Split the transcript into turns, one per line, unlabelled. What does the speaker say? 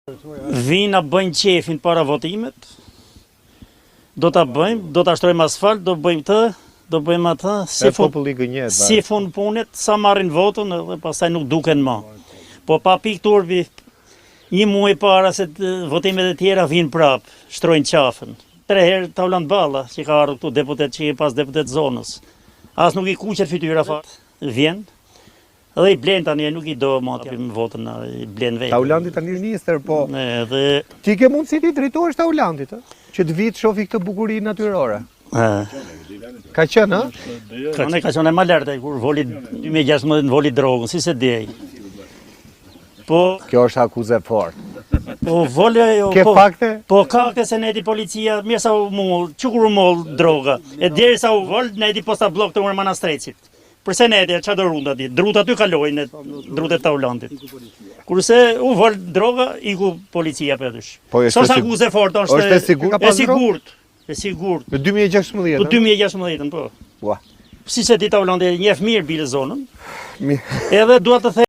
Vina bëjnë qefin para votimet, do ta bëjmë, do ta shtrojmë asfalt, do bëjmë të, do bëjmë atë, si fund punit, sa marrin votën dhe pastaj nuk duken më. Po pa pikë turbi, një muaj para se votimet e tjera vinë prap, shtrojnë qafën. 3 herë Taulant Balla, që ka ardhur këtu deputet që i pas deputet zonës. As nuk i kuqet fytyra fat, vjen. Dhe i blen tani, nuk i do matjim votën, i blen vetë.
Taulanti tani është ministër, po
dhe...
ti ke mundësi ti drejtohesh Taulantit, që të vitë shofi këtë bukuri natyrore. Ka qenë, ha?
Ka qenë e ma lerte, kur voli 2016 voli drogën, si se djej. Po...
Kjo është akuzë fort.
Po vole...
Ke fakte?
Po ka këtë se neti policia, mirë sa u mull, qukur u mull droga. E djeri sa u vol, neti posta blok të urë manastrecit. Përse ne edhe që do runda ti? Drut aty kalojnë, drut e Taulantit. Kurse u vol droga, iku policia për dysh. Sot akuzë fort,
është e sigurt?
E sigurt. E sigurt.
Në 2016?
Po 2016, po.
Ua.
Si se ti Taulantit njeh mirë bile zonën. Edhe dua të them